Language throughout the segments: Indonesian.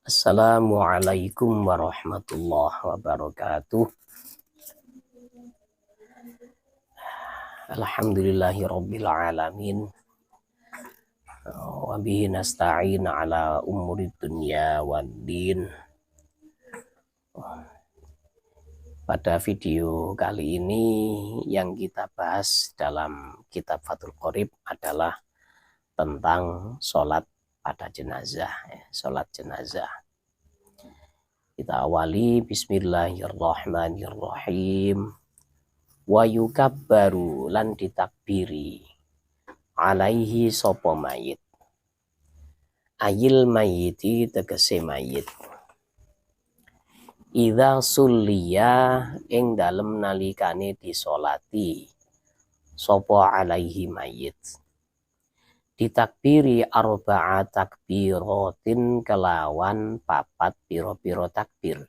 Assalamualaikum warahmatullahi wabarakatuh. Alhamdulillahirabbil alamin. Wa bihi nasta'in ala umuri dunya waddin. Pada video kali ini yang kita bahas dalam kitab Fathul Qorib adalah tentang sholat pada jenazah, sholat jenazah. Kita awali bismillahirrahmanirrahim. Wa yukabbaru lan ditakbiri alaihi sopo mayit. Ayil mayiti tegese mayit. Idza sulliya ing dalem nalikane disolati sopo alaihi mayit. Ditakbiri arba'a takbiratin kelawan papat piro-piro takbir.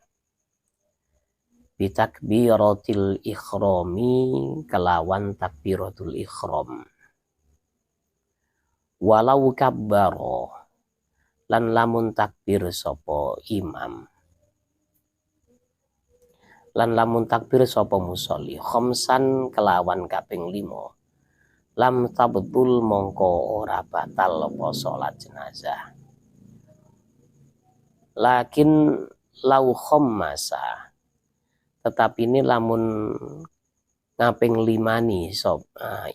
Bitakbiratil ikhrami kelawan takbiratul ikhram. Walau kabbaro lan lamun takbir sopo imam. Lan lamun takbir sopo musolli khamsan kelawan kaping 5. Lam tabtul mongko ora batal apa salat jenazah. Lakin lau khammasa tetapi ini lamun ngaping 5 nih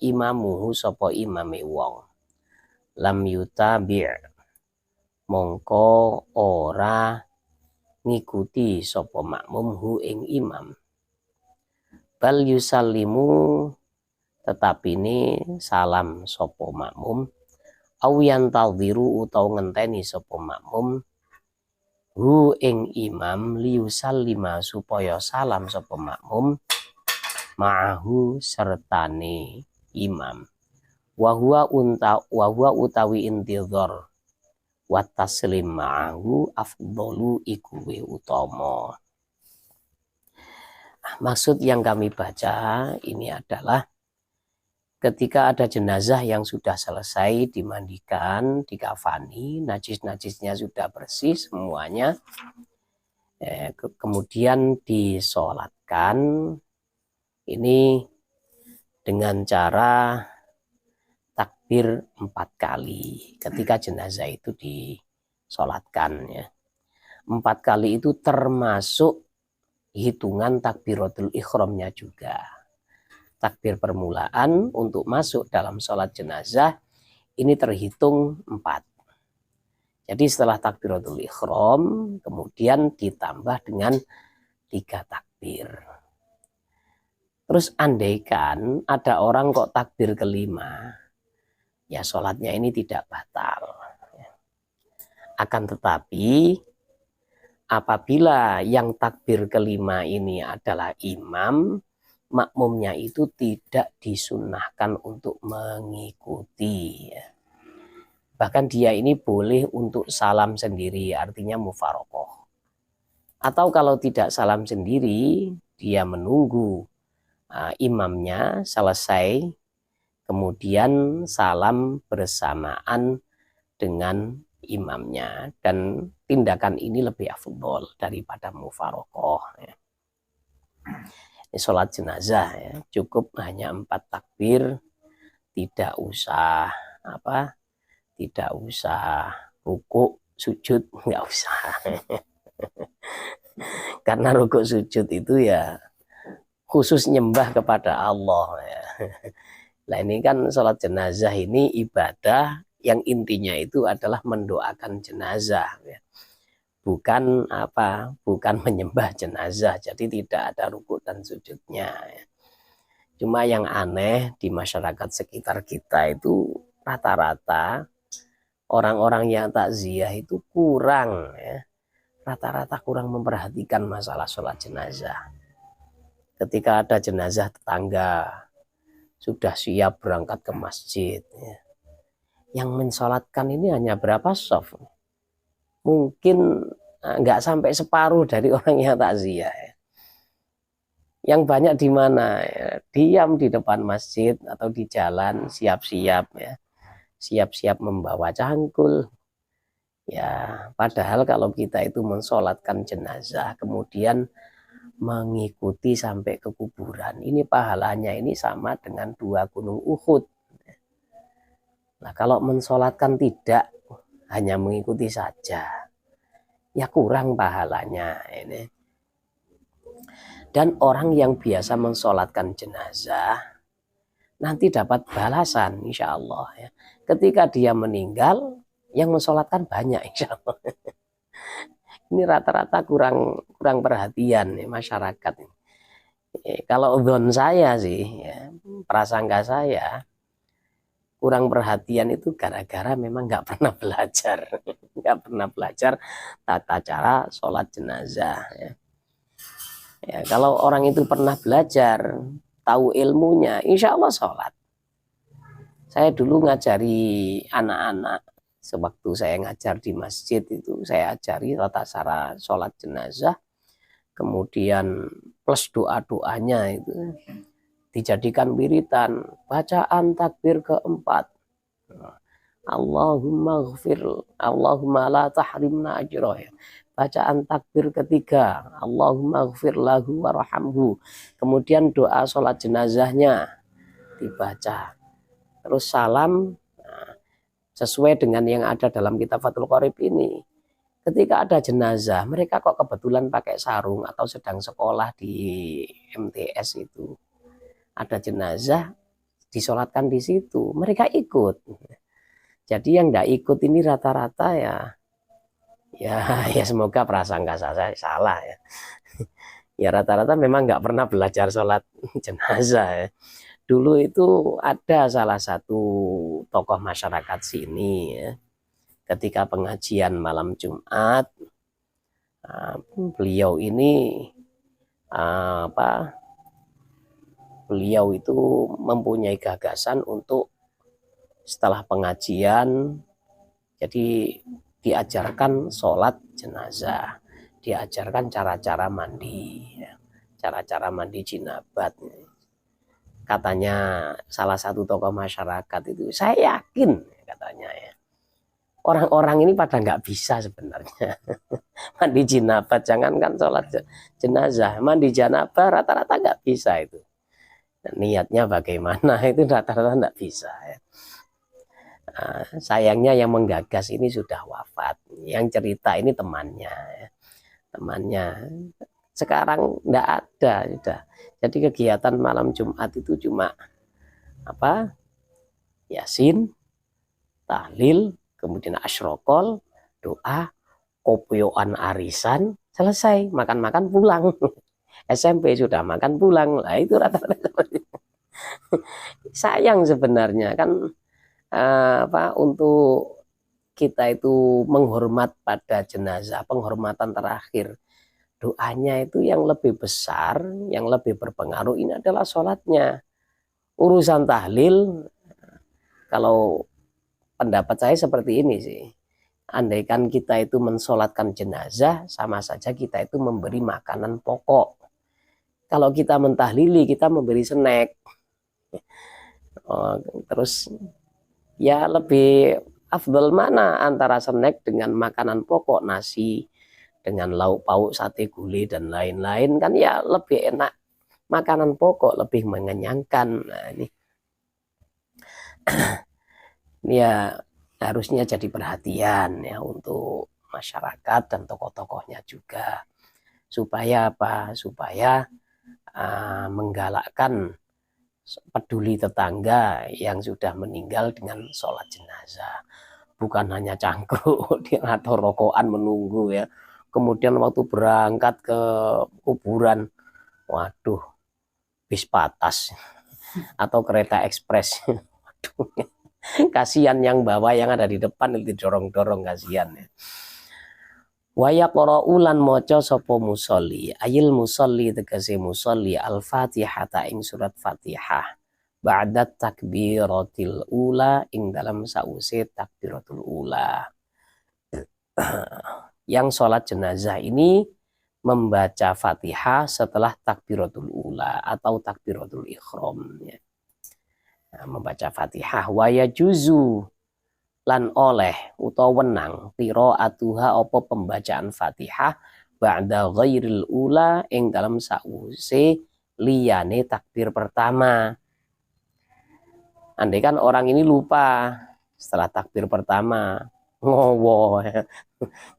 imamuhu sapa imame wong. Lam yutabi' mongko ora ngikuti sapa makmum hu ing imam. Bal yusallimu tetapi ini salam sopo makmum au yantadhiru utawa ngenteni sopo makmum hu ing imam liyusallima supaya salam sopo makmum ma'ahu sertane imam wa huwa utawi intidhar wa taslim ma'ahu afdalu iku utama. Maksud yang kami baca ini adalah ketika ada jenazah yang sudah selesai dimandikan, dikafani, najis-najisnya sudah bersih semuanya, kemudian disolatkan, ini dengan cara takbir 4 kali ketika jenazah itu disolatkan. 4 kali itu termasuk hitungan takbiratul ikhramnya juga. Takbir permulaan untuk masuk dalam sholat jenazah ini terhitung 4. Jadi setelah takbiratul ikhram kemudian ditambah dengan 3 takbir. Terus andaikan ada orang kok takbir kelima, ya sholatnya ini tidak batal. Akan tetapi apabila yang takbir kelima ini adalah imam, makmumnya itu tidak disunnahkan untuk mengikuti. Bahkan dia ini boleh untuk salam sendiri, artinya mufarokoh. Atau kalau tidak salam sendiri, dia menunggu imamnya selesai, kemudian salam bersamaan dengan imamnya. Dan tindakan ini lebih afdol daripada mufarokoh. Sholat jenazah cukup hanya 4 takbir, tidak usah tidak usah rukuk sujud, nggak usah. Karena rukuk sujud itu ya khusus nyembah kepada Allah. Nah ini kan sholat jenazah ini ibadah yang intinya itu adalah mendoakan jenazah. Bukan menyembah jenazah, jadi tidak ada rukuk dan sujudnya. Cuma yang aneh di masyarakat sekitar kita itu rata-rata orang-orang yang takziah itu kurang rata-rata kurang memperhatikan masalah sholat jenazah. Ketika ada jenazah tetangga sudah siap berangkat ke masjid, yang mensolatkan ini hanya berapa shaf? Mungkin nggak sampai separuh dari orang yang takziah. Yang banyak di mana? Diam di depan masjid atau di jalan siap-siap siap-siap membawa cangkul, Ya, padahal kalau kita itu mensolatkan jenazah, kemudian mengikuti sampai ke kuburan, ini pahalanya ini sama dengan 2 gunung Uhud. Nah, kalau mensolatkan tidak, hanya mengikuti saja, ya kurang pahalanya ini. Dan orang yang biasa mensolatkan jenazah nanti dapat balasan insya Allah ya. Ketika dia meninggal, yang mensolatkan banyak insya Allah. Ini rata-rata kurang perhatian ya, masyarakat. Kalau don saya sih, ya, prasangka saya kurang perhatian itu gara-gara memang nggak pernah belajar, nggak pernah belajar tata cara sholat jenazah. Ya. Ya, kalau orang itu pernah belajar, tahu ilmunya, insya Allah sholat. Saya dulu ngajari anak-anak, sewaktu saya ngajar di masjid itu, saya ajari tata cara sholat jenazah, kemudian plus doa-doanya itu dijadikan wiritan, bacaan takbir keempat. Allahumma ghafir, Allahumma la tahrimna ajroh. Bacaan takbir ketiga, Allahumma ghafir lahu warhamhu. Kemudian doa sholat jenazahnya dibaca. Terus salam sesuai dengan yang ada dalam kitab Fathul Qorib ini. Ketika ada jenazah, mereka kok kebetulan pakai sarung atau sedang sekolah di MTS itu. Ada jenazah, disolatkan di situ. Mereka ikut. Jadi yang tidak ikut ini rata-rata ya semoga prasangka saya salah ya. Ya rata-rata memang nggak pernah belajar sholat jenazah ya. Dulu itu ada salah satu tokoh masyarakat sini ya. Ketika pengajian malam Jumat, beliau ini beliau itu mempunyai gagasan untuk setelah pengajian, jadi diajarkan sholat jenazah, diajarkan cara-cara mandi, cara-cara mandi jinabat. Katanya salah satu tokoh masyarakat itu, saya yakin katanya ya, orang-orang ini pada nggak bisa sebenarnya mandi jinabat, jangankan sholat jenazah, mandi janabah rata-rata nggak bisa itu. Niatnya bagaimana itu rata-rata nggak bisa ya. Sayangnya yang menggagas ini sudah wafat. Yang cerita ini temannya, temannya. Sekarang enggak ada, sudah. Jadi kegiatan malam Jumat itu cuma Yasin, tahlil, kemudian asyrokol, doa, kopioan arisan, selesai, makan-makan pulang. SMP sudah makan pulang. Lah itu rata-rata seperti itu. Sayang sebenarnya kan. Untuk kita itu menghormat pada jenazah, penghormatan terakhir, doanya itu yang lebih besar, yang lebih berpengaruh ini adalah sholatnya. Urusan tahlil, kalau pendapat saya seperti ini sih, andaikan kita itu mensolatkan jenazah, sama saja kita itu memberi makanan pokok. Kalau kita mentahlili, kita memberi snack. Terus ya lebih afdal mana antara snack dengan makanan pokok, nasi dengan lauk pauk, sate gulai dan lain-lain, kan ya lebih enak makanan pokok, lebih mengenyangkan. Nah ini ya harusnya jadi perhatian ya untuk masyarakat dan tokoh-tokohnya juga, supaya supaya menggalakkan peduli tetangga yang sudah meninggal dengan sholat jenazah. Bukan hanya cangkruk atau rokokan menunggu ya. Kemudian waktu berangkat ke kuburan, waduh, bis patas atau kereta ekspres. Waduh, kasihan yang bawa, yang ada di depan itu dorong-dorong, kasihan ya. Waya qara'ulan maca sapa musolli, ayil musolli tegese musolli al-Fatihah ing surat Fatihah ba'da takbiratil ula ing dalam sause takbiratul ula. Yang sholat jenazah ini membaca Fatihah setelah takbiratul ula atau takbiratul ikhram ya. Nah, membaca Fatihah waya juzu, lan oleh utawa wenang qiraatuha apa pembacaan Fatihah ba'da ghairil ula ing dalam sause liyane takbir pertama. Andai kan orang ini lupa setelah takbir pertama ngowo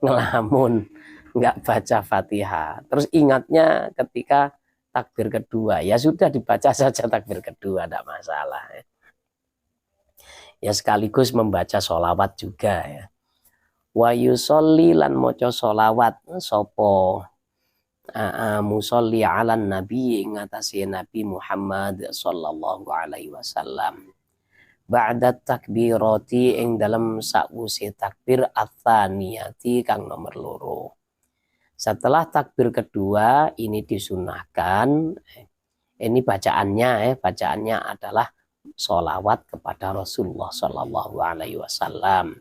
ngelamun nggak baca Fatihah, terus ingatnya ketika takbir kedua, ya sudah dibaca saja takbir kedua, tidak masalah ya, sekaligus membaca sholawat juga ya. Wa yusolli lan moco sholawat sopo musolli ala nabi ngatasi Nabi Muhammad sallallahu alaihi wasallam ba'da takbirati ing dalam sakwuse takbir atsaniyati kang nomor loro. Setelah takbir kedua ini disunahkan, ini bacaannya bacaannya adalah sholawat kepada Rasulullah Shallallahu Alaihi Wasallam.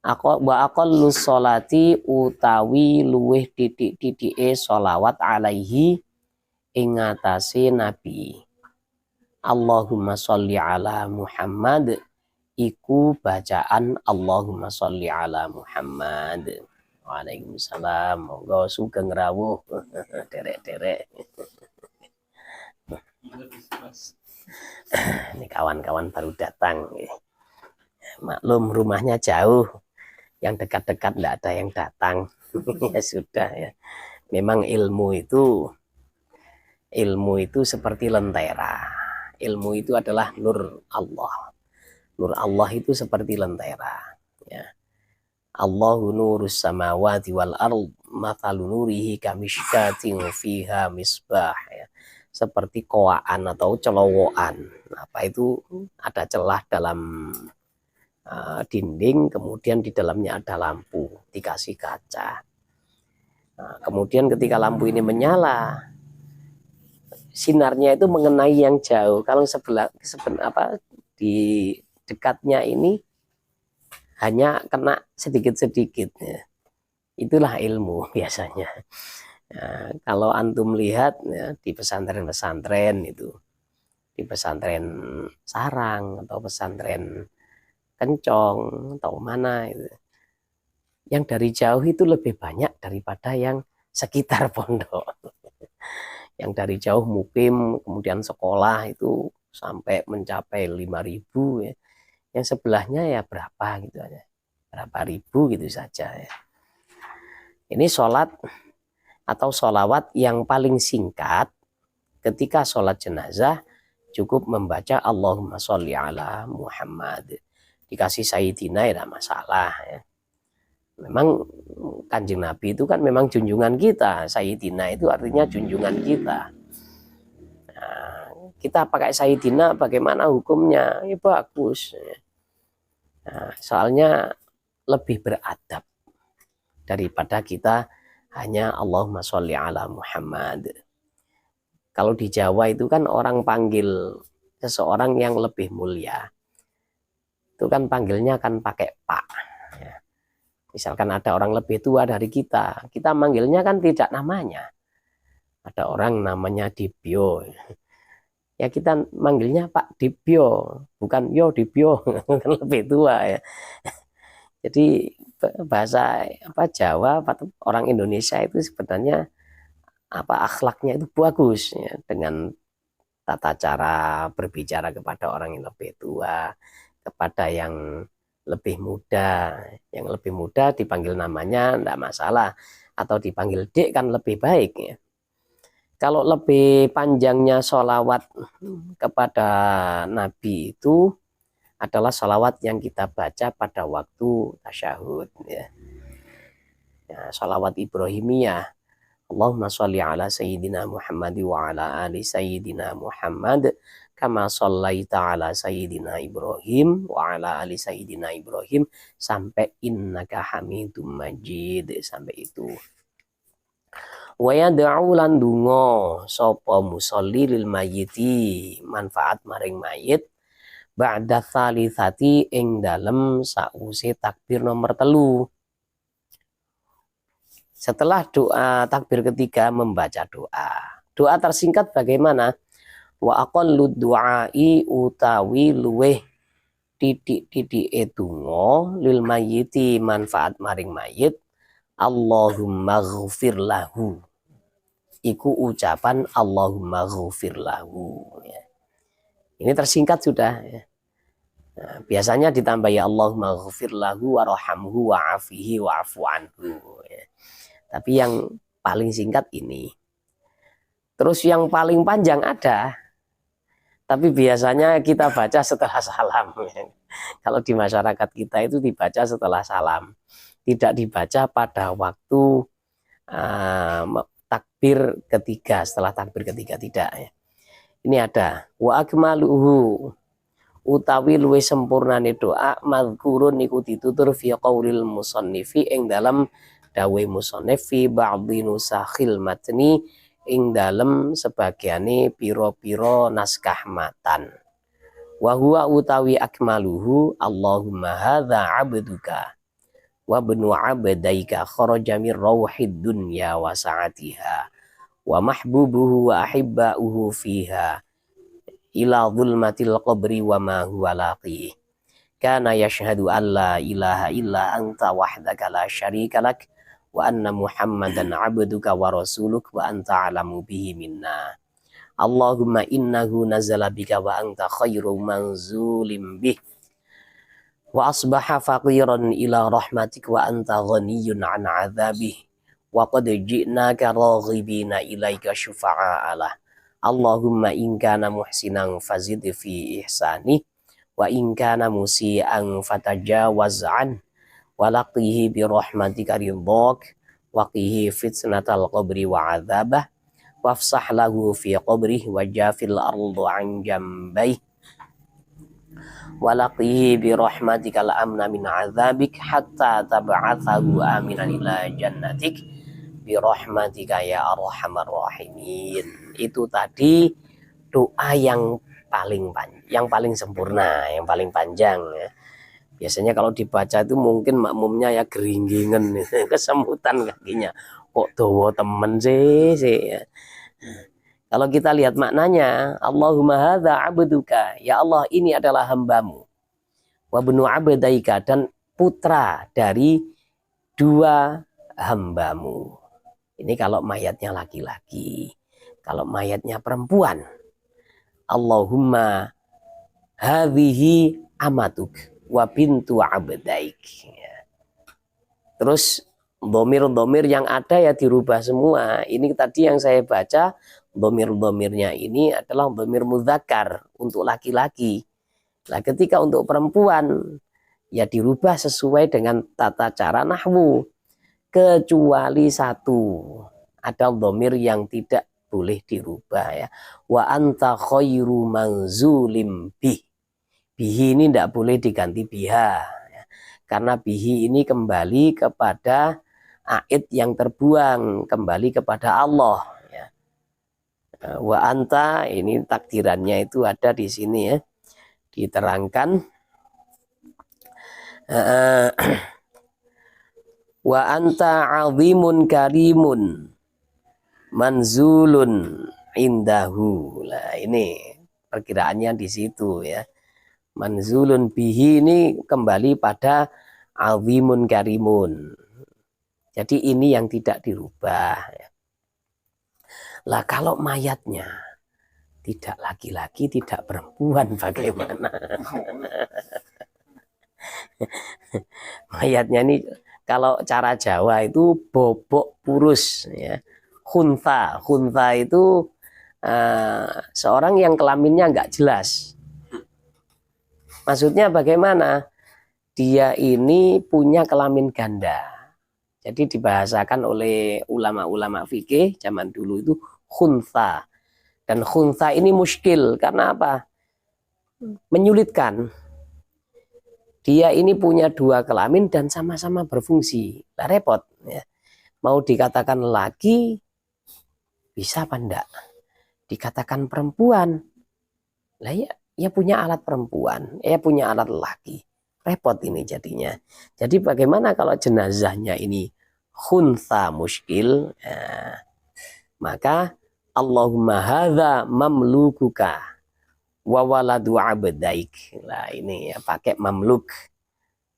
Wa aqallu sholati utawi luweh titik-titike sholawat alaihi ing atase Nabi. Allahumma sholli ala Muhammad iku bacaan Allahumma sholli ala Muhammad. Waalaikumsalam, monggo sugeng rawuh derek-derek. Ini kawan-kawan baru datang. Maklum rumahnya jauh, yang dekat-dekat tidak ada yang datang. Ya sudah ya. Memang ilmu itu seperti lentera. Ilmu itu adalah nur Allah. Nur Allah itu seperti lentera. Ya. Allahu nurus samawati wal ard mathalu nurihi kamishkatin fiha misbah ya. Seperti koaan atau celowokan. Apa itu? Ada celah dalam dinding, kemudian di dalamnya ada lampu, dikasih kaca. Nah, kemudian ketika lampu ini menyala, sinarnya itu mengenai yang jauh. Kalau di dekatnya ini hanya kena sedikit-sedikit ya. Itulah ilmu biasanya. Nah, kalau antum lihat ya, di pesantren-pesantren itu, di pesantren sarang atau pesantren kencong atau mana itu, yang dari jauh itu lebih banyak daripada yang sekitar pondok. Yang dari jauh mukim kemudian sekolah itu sampai mencapai 5.000 ya. Yang sebelahnya ya berapa gitu aja, berapa ribu gitu saja ya. Ini sholat atau sholawat yang paling singkat ketika sholat jenazah, cukup membaca Allahumma sholli ala Muhammad. Dikasih Sayyidina ya tidak masalah ya. Memang Kanjeng Nabi itu kan memang junjungan kita. Sayyidina itu artinya junjungan kita. Nah, kita pakai Sayyidina bagaimana hukumnya? Ya bagus ya. Nah, soalnya lebih beradab daripada kita hanya Allahumma sholli ala Muhammad. Kalau di Jawa itu kan orang panggil seseorang yang lebih mulia, itu kan panggilnya kan pakai Pak. Ya. Misalkan ada orang lebih tua dari kita manggilnya kan tidak namanya. Ada orang namanya Dibyo. Ya kita manggilnya Pak Dibyo, bukan Yo Dibyo, kan lebih tua ya. Jadi bahasa Jawa orang Indonesia itu sebenarnya akhlaknya itu bagus ya, dengan tata cara berbicara kepada orang yang lebih tua, kepada yang lebih muda. Yang lebih muda dipanggil namanya tidak masalah, atau dipanggil Dek kan lebih baik ya. Kalau lebih panjangnya sholawat kepada Nabi itu adalah sholawat yang kita baca pada waktu tasyahud ya. Ya, sholawat Ibrahimiyah. Allahumma sholli ala Sayyidina Muhammad wa ala ali Sayyidina Muhammad kama shallaita ala Sayyidina Ibrahim wa ala ali Sayyidina Ibrahim sampai innaka hamidum majid, sampai itu. Wa yad'u lan donga sapa musolli lil mayyiti, manfaat maring mayit, ba'da tsalitsati ing dalem sause takbir nomor 3. Setelah doa takbir ketiga membaca doa. Doa tersingkat bagaimana? Wa aqallu du'ai utawi luweh titik-titik donga lil mayyiti manfaat maring mayit, Allahumma ghfir lahu. Iku ucapan Allahumma ghfir lahu. Ya. Ini tersingkat sudah. Ya. Nah, biasanya ditambah ya Allahumma ghfir lahu warhamhu wa'afihi wa'afu anhu. Ya. Tapi yang paling singkat ini. Terus yang paling panjang ada, tapi biasanya kita baca setelah salam. Ya. Kalau di masyarakat kita itu dibaca setelah salam, tidak dibaca pada waktu takbir ketiga, setelah takbir ketiga, tidak ya. Ini ada wa akmaluhu utawi luwe sempurnane doa mazkurun niku ditutur fi qaulil musannifi ing dalam dawe musannif fi ba'dhi nusakhil matni ing dalam sebagiane piro-piro naskah matan. Wa huwa utawi akmaluhu Allahumma hadza 'abduka wa bnu 'abdaika kharaja min rauhid dunya wa sa'atiha wa mahbubuhu wa ahibba'uhu fiha ila zulmatil qabri wa ma huwa laqih kana yashhadu an la ilaha illa anta wahdaka la syarika lak wa anna muhammadan 'abduka wa rasuluk wa anta 'alamu bihi minna Allahumma innahu nazala bika wa anta khairu manzulim bih wa asbaha faqiran ila rahmatik wa anta ghaniyun an 'adzabih wa qad ji'naka raghibina ilaika syufa'alah Allahumma in kana muhsinan fazid fi ihsani wa in kana musian fatajawaz an wa laqihi bi rahmatika ridhak wa qihi fitnatal qabri wa adzabah wafsah lahu fi qabrih wa jafil ardu an jambayh wa laqihi bi rahmatikal amna min adzabik hatta tab'athahu aminan ila jannatik bi rahmatika ya arhamar rahimin. Itu tadi doa yang paling sempurna, yang paling panjang ya. Biasanya kalau dibaca itu mungkin makmumnya ya geringgingan kesemutan kakinya. Kok dawa temen sih ya. Kalau kita lihat maknanya, Allahumma hadza 'abduka, ya Allah ini adalah hambamu. Wa bnu 'abdaika dan putra dari dua hambamu. Ini kalau mayatnya laki-laki. Kalau mayatnya perempuan, Allahumma hadhihi amatuk wa bintu 'abdaik. Terus domir-domir yang ada ya dirubah semua. Ini tadi yang saya baca, domir-domirnya ini adalah domir mudzakkar untuk laki-laki. Nah, ketika untuk perempuan ya dirubah sesuai dengan tata cara nahwu. Kecuali satu, ada domir yang tidak boleh dirubah ya. Wa anta khairu manzulim bih. Bihi ini tidak boleh diganti biha. Ya. Karena bihi ini kembali kepada aid yang terbuang, kembali kepada Allah. Ya. Wa anta ini takdirannya itu ada di sini ya. Diterangkan. Wa anta 'azimun karimun manzulun indahu. Nah, ini perkiraannya di situ ya. Manzulun bihi ini kembali pada 'azimun karimun. Jadi ini yang tidak dirubah. Lah kalau mayatnya tidak laki-laki, tidak perempuan bagaimana? Mayatnya ini kalau cara Jawa itu bobok purus ya. Khunta itu seorang yang kelaminnya nggak jelas. Maksudnya bagaimana? Dia ini punya kelamin ganda. Jadi dibahasakan oleh ulama-ulama fikih zaman dulu itu khunta. Dan khunta ini muskil karena apa? Menyulitkan. Dia ini punya dua kelamin dan sama-sama berfungsi. Lah repot ya. Mau dikatakan laki bisa apa enggak? Dikatakan perempuan. Lah ya punya alat perempuan, ya punya alat laki. Repot ini jadinya. Jadi bagaimana kalau jenazahnya ini khunsa muskil? Ya, maka Allahumma hadza mamlukuka wa waladu abdaik. Nah, ini ya pakai mamluk.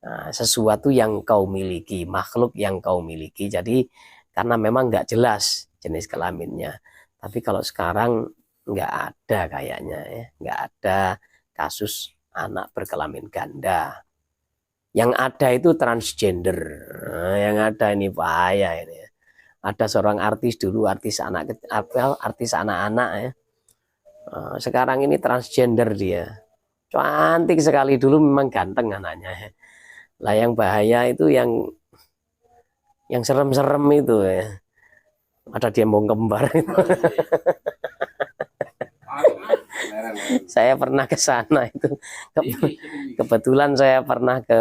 Nah, sesuatu yang kau miliki, makhluk yang kau miliki. Jadi karena memang nggak jelas jenis kelaminnya. Tapi kalau sekarang nggak ada kayaknya ya, nggak ada kasus anak berkelamin ganda. Yang ada itu transgender. Nah, yang ada ini bahaya ini. Ada seorang artis dulu, artis anak-anak ya. Sekarang ini transgender dia. Cantik sekali, dulu memang ganteng anaknya. Lah yang bahaya itu yang serem-serem itu ya. Ada dia mau kembar itu. Saya pernah ke sana itu. Kebetulan saya pernah ke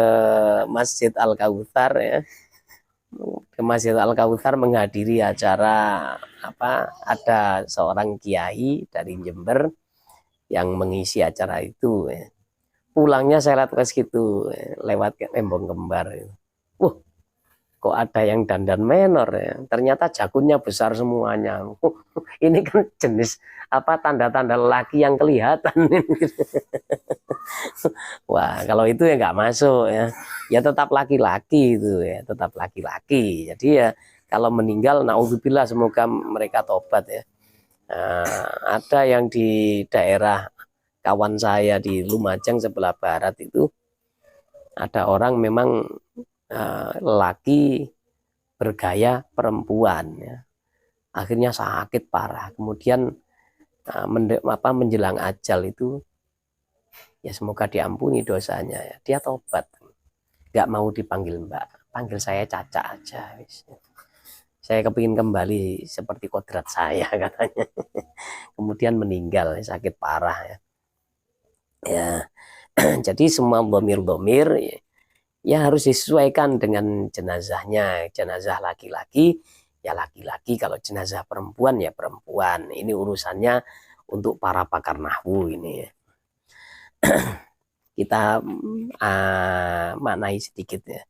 Masjid Al-Kautsar ya. Ke Masjid Al-Kautsar menghadiri acara ada seorang kiai dari Jember yang mengisi acara itu ya. Pulangnya saya lihat ke situ lewat embong kembar. Kok ada yang dandan menor ya? Ternyata jakunnya besar semuanya. Ini kan jenis tanda-tanda laki yang kelihatan. Wah, kalau itu ya nggak masuk ya. Ya tetap laki-laki itu ya, tetap laki-laki. Jadi ya kalau meninggal, naudzubillah, semoga mereka tobat ya. Ada yang di daerah kawan saya di Lumajang sebelah barat itu ada orang memang laki bergaya perempuan ya. Akhirnya sakit parah. Kemudian menjelang ajal itu ya semoga diampuni dosanya ya. Dia tobat. Nggak mau dipanggil Mbak, panggil saya Caca aja. Saya kepingin kembali seperti kodrat saya katanya. Kemudian meninggal, sakit parah ya. Ya, jadi semua domir ya harus disesuaikan dengan jenazahnya. Jenazah laki-laki ya laki-laki, kalau jenazah perempuan ya perempuan. Ini urusannya untuk para pakar nahwu ini. Kita maknai sedikit ya.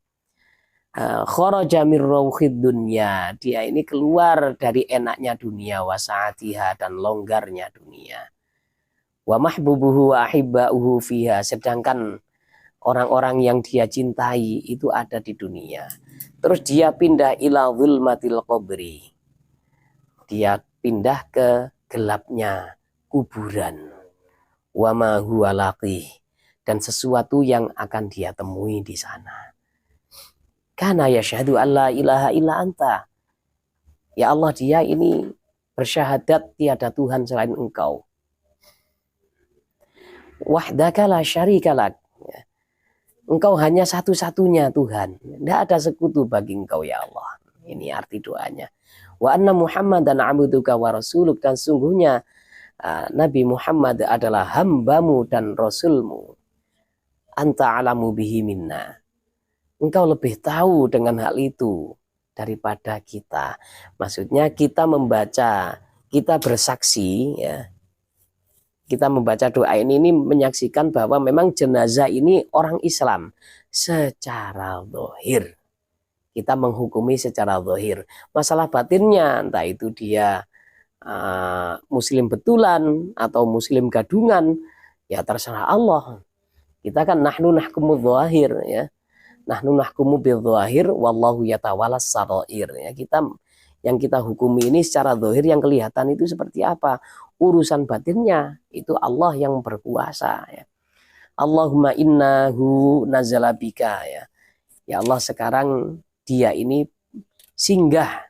Kharaja mir rauhid dunya, dia ini keluar dari enaknya dunia, wasaatiha, dan longgarnya dunia. Wa mahbubuhu wa ahibba'uhu fiha, sedangkan orang-orang yang dia cintai itu ada di dunia. Terus dia pindah ila zulmatil qabri. Dia pindah ke gelapnya kuburan. Wa ma huwa laqih, dan sesuatu yang akan dia temui di sana. Kana yashhadu an la ilaha illa anta. Ya Allah, dia ini bersyahadat tiada Tuhan selain Engkau. Wahdaka la syarika lak. Engkau hanya satu-satunya Tuhan. Tidak ada sekutu bagi Engkau ya Allah. Ini arti doanya. Wa anna Muhammadan abduka wa rasuluk, dan sungguhnya Nabi Muhammad adalah hambamu dan rasulmu. Anta alamu bihi minna. Engkau lebih tahu dengan hal itu daripada kita. Maksudnya kita membaca, kita bersaksi ya. Kita membaca doa ini menyaksikan bahwa memang jenazah ini orang Islam secara zahir. Kita menghukumi secara zahir. Masalah batinnya, entah itu dia muslim betulan atau muslim gadungan, ya terserah Allah. Kita kan nahnu nahkumu zahir ya. Nahnu nahkumu bil zahir wallahu yatawalas sarair ya. Yang kita hukumi ini secara zahir, yang kelihatan itu seperti apa. Urusan batinnya itu Allah yang berkuasa ya. Allahumma innahu nazala bika ya. Ya Allah, sekarang dia ini singgah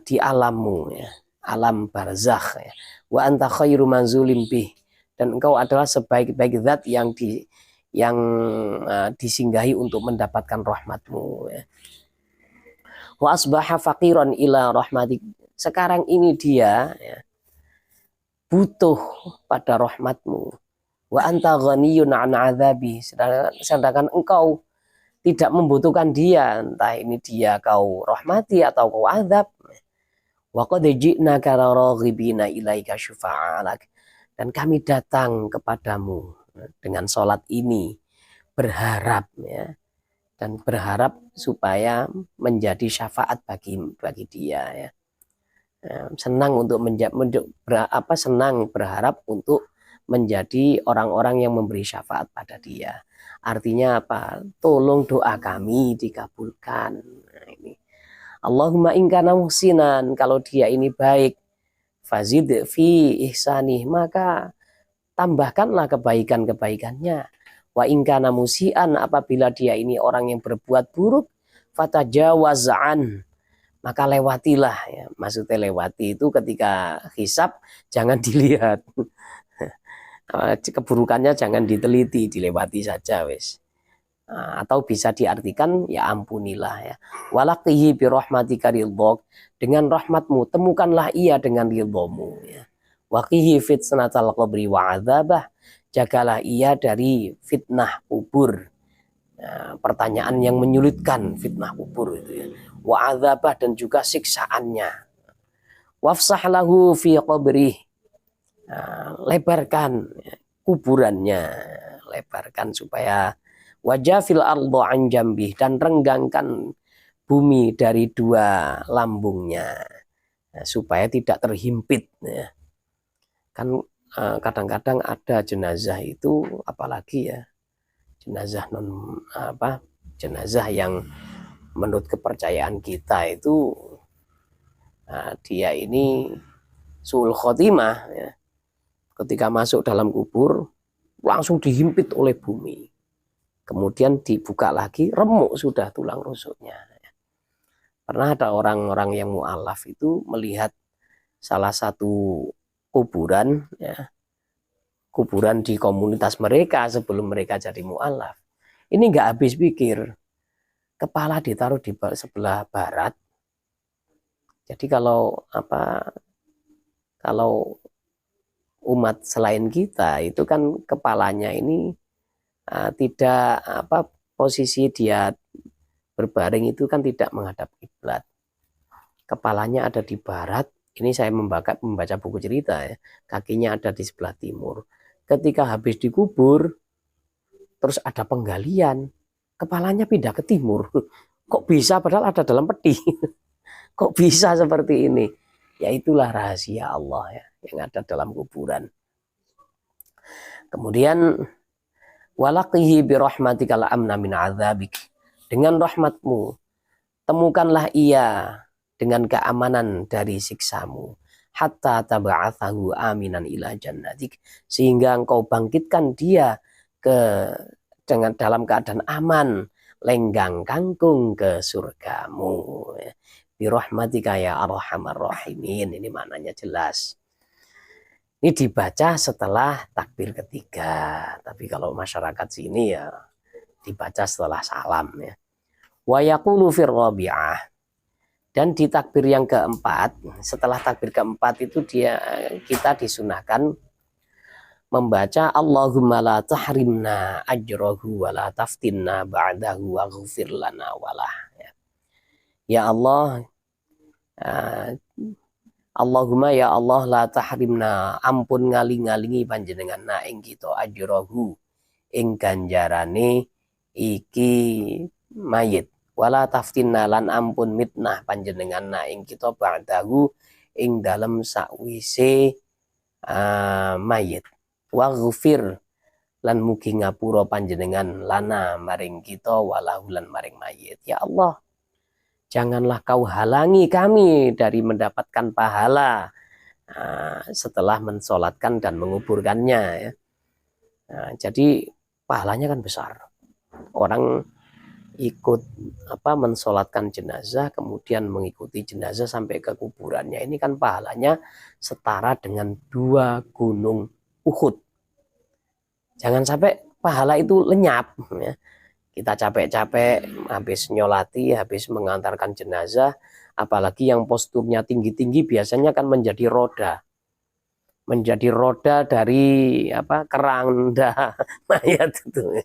di alammu ya, alam barzakh ya. Wa anta khairu manzulim bih, dan engkau adalah sebaik-baik zat yang disinggahi untuk mendapatkan rahmatmu ya. Wa asbaha faqiran ila rahmatik, sekarang ini dia ya, butuh pada rahmatmu. Wa anta ghaniyun an adzabi, sedangkan engkau tidak membutuhkan dia, entah ini dia kau rahmati atau kau azab. Wa qad ji'naka raghibina ilaika syufa'alak, dan kami datang kepadamu dengan sholat ini berharap ya, dan berharap supaya menjadi syafaat bagi dia ya. Senang untuk senang berharap untuk menjadi orang-orang yang memberi syafaat pada dia. Artinya apa? Tolong doa kami dikabulkan. Nah, ini. Allahumma in kana muhsinan, kalau dia ini baik, fazid fi ihsanih, maka tambahkanlah kebaikan-kebaikannya. Wa in kana musian, apabila dia ini orang yang berbuat buruk, fatajawaz an, maka lewatilah ya. Maksudnya lewati itu ketika hisab jangan dilihat. Keburukannya jangan diteliti, dilewati saja wis. Atau bisa diartikan ya ampunilah ya. Walaqihi bi rahmatika ridhak, dengan rahmatmu temukanlah ia dengan ridhamu ya. Waqihi fitnatal qabri wa adzabah, jagalah ia dari fitnah kubur. Nah, pertanyaan yang menyulitkan, fitnah kubur itu ya. Wa adzabah, dan juga siksaannya. Wafsah lahu fi qabrih, lebarkan kuburannya, lebarkan supaya wajah fil ardo an jambih, dan renggangkan bumi dari dua lambungnya, supaya tidak terhimpit ya. Kan kadang-kadang ada jenazah itu, apalagi ya jenazah jenazah yang menurut kepercayaan kita itu dia ini suul khotimah ya. Ketika masuk dalam kubur langsung dihimpit oleh bumi, kemudian dibuka lagi, remuk sudah tulang rusuknya. Pernah ada orang-orang yang mu'alaf itu melihat salah satu kuburan ya, kuburan di komunitas mereka sebelum mereka jadi mu'alaf. Ini nggak habis pikir, kepala ditaruh di sebelah barat. Jadi kalau umat selain kita itu kan kepalanya ini tidak posisi dia berbaring itu kan tidak menghadap kiblat. Kepalanya ada di barat. Ini saya membaca buku cerita ya. Kakinya ada di sebelah timur. Ketika habis dikubur, terus ada penggalian, kepalanya pindah ke timur. Kok bisa padahal ada dalam peti? Kok bisa seperti ini? Ya itulah rahasia Allah ya, yang ada dalam kuburan. Kemudian walaqihi bi rahmatikal amna min adzabik, dengan rahmatmu temukanlah ia dengan keamanan dari siksamu, hatta tab'atsahu aminan ila jannatik, sehingga engkau bangkitkan dia dengan dalam keadaan aman, lenggang kangkung ke surgamu. Bi rahmatika ya arhamar rahimin, ini maknanya jelas. Ini dibaca setelah takbir ketiga, tapi kalau masyarakat sini ya dibaca setelah salam ya. Wa yaqulu fir rabi'ah, dan di takbir yang keempat, setelah takbir keempat itu kita disunahkan membaca Allahumma la tahrimna ajrahu wa la taftinna ba'dahu wa ghfir lana walah. Ya Allah, Allahumma ya Allah la tahrimna, ampun ngaling-ngalingi panjenengan ing kita ajrahu, ing ganjarane iki mayit, wala taftinna, lan ampun mitnah panjenengan ing kita ba'dahu, ing dalem sakwise mayit, wa ghfir, lan mugi ngapura panjenengan lana maring kita, walahu lan maring mayit. Ya Allah, janganlah kau halangi kami dari mendapatkan pahala setelah mensolatkan dan menguburkannya ya. Jadi pahalanya kan besar. Orang ikut mensolatkan jenazah, kemudian mengikuti jenazah sampai ke kuburannya, ini kan pahalanya setara dengan 2 gunung Uhud. Jangan sampai pahala itu lenyap ya. Kita capek-capek habis nyolati, habis mengantarkan jenazah, apalagi yang posturnya tinggi-tinggi biasanya kan menjadi roda. Menjadi roda dari keranda mayat itu.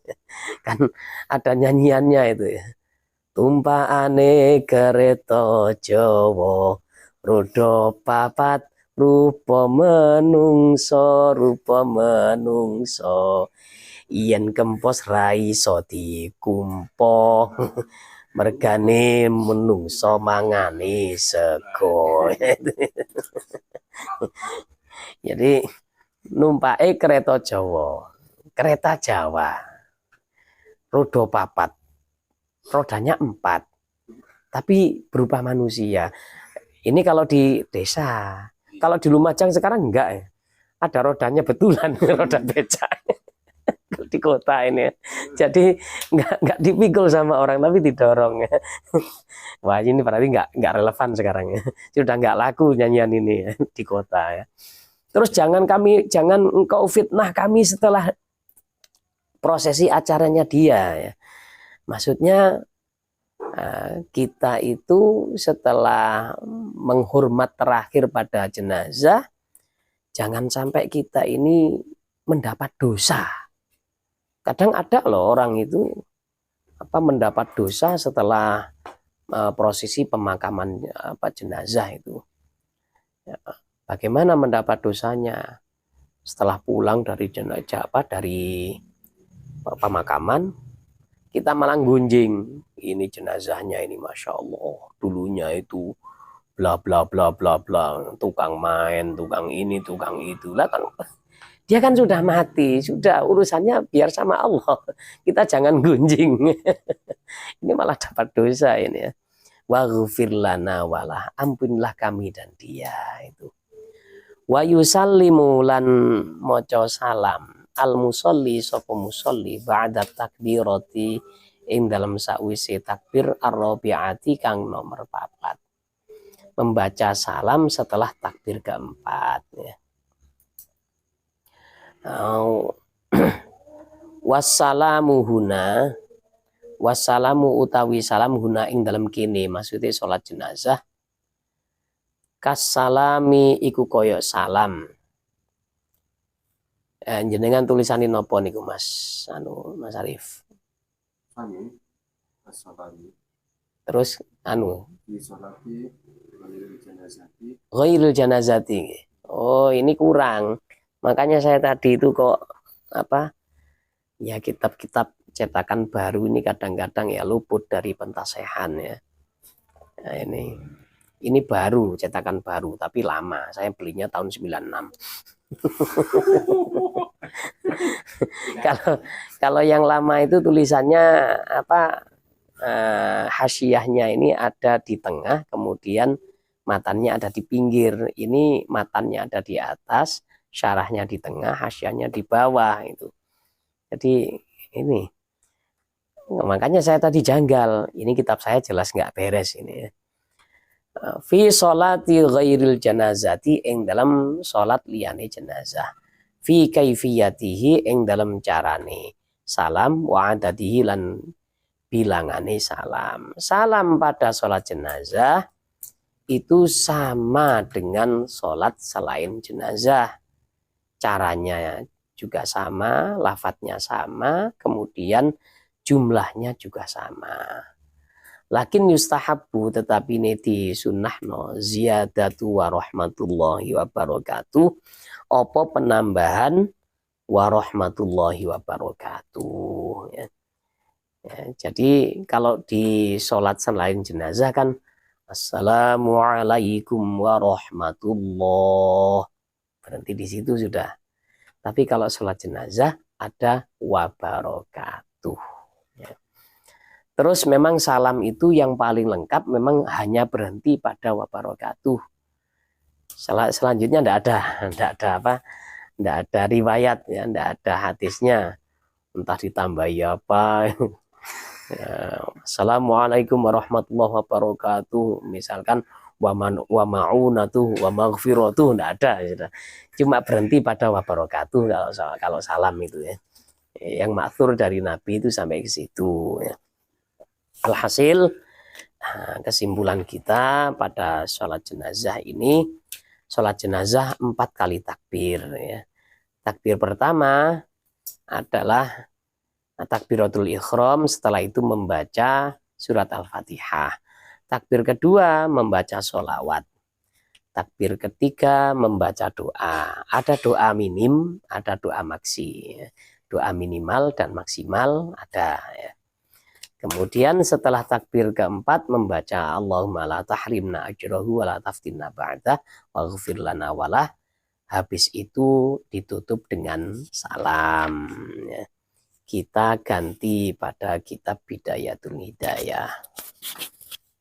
Kan ada nyanyiannya itu ya. Tumpaane kereta Jawa, roda papat rupa menungso, yen kempos rai so dikumpo, mergane menungso mangane sego. Jadi numpake kereta Jawa. Kereta Jawa. Roda papat. Rodanya 4. Tapi berupa manusia. Ini kalau di desa. Kalau di Lumajang sekarang enggak ya. Ada rodanya betulan, roda becak. Di kota ini. Jadi enggak dipikul sama orang tapi didorong. Wah, ini berarti enggak relevan sekarang ya. Sudah enggak laku nyanyian ini ya, di kota ya. Terus jangan engkau fitnah kami setelah prosesi acaranya dia ya. Maksudnya kita itu setelah menghormat terakhir pada jenazah, jangan sampai kita ini mendapat dosa. Kadang ada loh orang itu mendapat dosa setelah prosesi pemakaman jenazah itu. Ya, bagaimana mendapat dosanya? Setelah pulang dari jenazah dari pemakaman, kita malah gunjing, ini jenazahnya ini masya Allah, dulunya itu bla bla bla bla bla, tukang main, tukang ini, tukang itu lah kan. Dia kan sudah mati, sudah urusannya biar sama Allah. Kita jangan gunjing. Ini malah dapat dosa ini ya. Waghfir lana walah, ampunilah kami dan dia itu. Wa yusallimu lan maca salam al musolli sapa musolli ba'da takbirati ing dalam sakwise takbir ar-rabi'ati kang nomor 4. Membaca salam setelah takbir keempat ya. Wassalamu huna, wassalamu utawi salam huna ing dalam kini maksudnya sholat jenazah kasalami iku koyok salam. Jenengan tulisanin nopo niku Mas Mas Arif. Terus ghairil janazati. Oh, ini kurang. Makanya saya tadi itu kok ya kitab-kitab cetakan baru ini kadang-kadang ya luput dari pentasehan ya. Nah, ini baru, cetakan baru tapi lama. Saya belinya tahun 96. Kalau yang lama itu tulisannya hasyiahnya ini ada di tengah, kemudian matannya ada di pinggir. Ini matannya ada di atas, syarahnya di tengah, hasyiahnya di bawah itu. Jadi ini makanya saya tadi janggal. Ini kitab saya jelas nggak beres ini ya. Fi sholati ghairil janazati ing dalam sholat liyane jenazah. Fi kaifiyatihi ing dalam carane salam wa adadihi lan bilangane salam. Salam pada sholat jenazah itu sama dengan sholat selain jenazah. Caranya juga sama, lafadznya sama, kemudian jumlahnya juga sama. Lakin yustahabbu tetapi ini di sunnahno ziyadatu wa rahmatullahi wa barakatuh. Apa penambahan wa rahmatullahi wa barakatuh ya. Jadi kalau di sholat selain jenazah kan assalamualaikum warahmatullah, berhenti di situ sudah. Tapi kalau sholat jenazah ada wa barakatuh ya. Terus memang salam itu yang paling lengkap memang hanya berhenti pada wa barakatuh. Selanjutnya enggak ada riwayat ya, enggak ada hadisnya. Entah ditambahi apa. Ya, assalamualaikum warahmatullahi wabarakatuh. Misalkan wa ma'unatuh wa maghfiratuh enggak ada ya. Cuma berhenti pada wa barakatuh kalau salam itu ya. Yang maksur dari Nabi itu sampai ke situ ya. Alhasil kesimpulan kita pada sholat jenazah ini, sholat jenazah 4 kali takbir ya. Takbir pertama adalah takbiratul ihram, setelah itu membaca surat Al-Fatihah. Takbir kedua membaca sholawat. Takbir ketiga membaca doa. Ada doa minim, ada doa maksi. Doa minimal dan maksimal ada ya. Kemudian setelah takbir keempat membaca Allahumma la tahrimna ajrahu wa la taftinna ba'dah waghfir lana walah. Habis itu ditutup dengan salam. Ya. Kita ganti pada kitab Bidayatul Hidayah.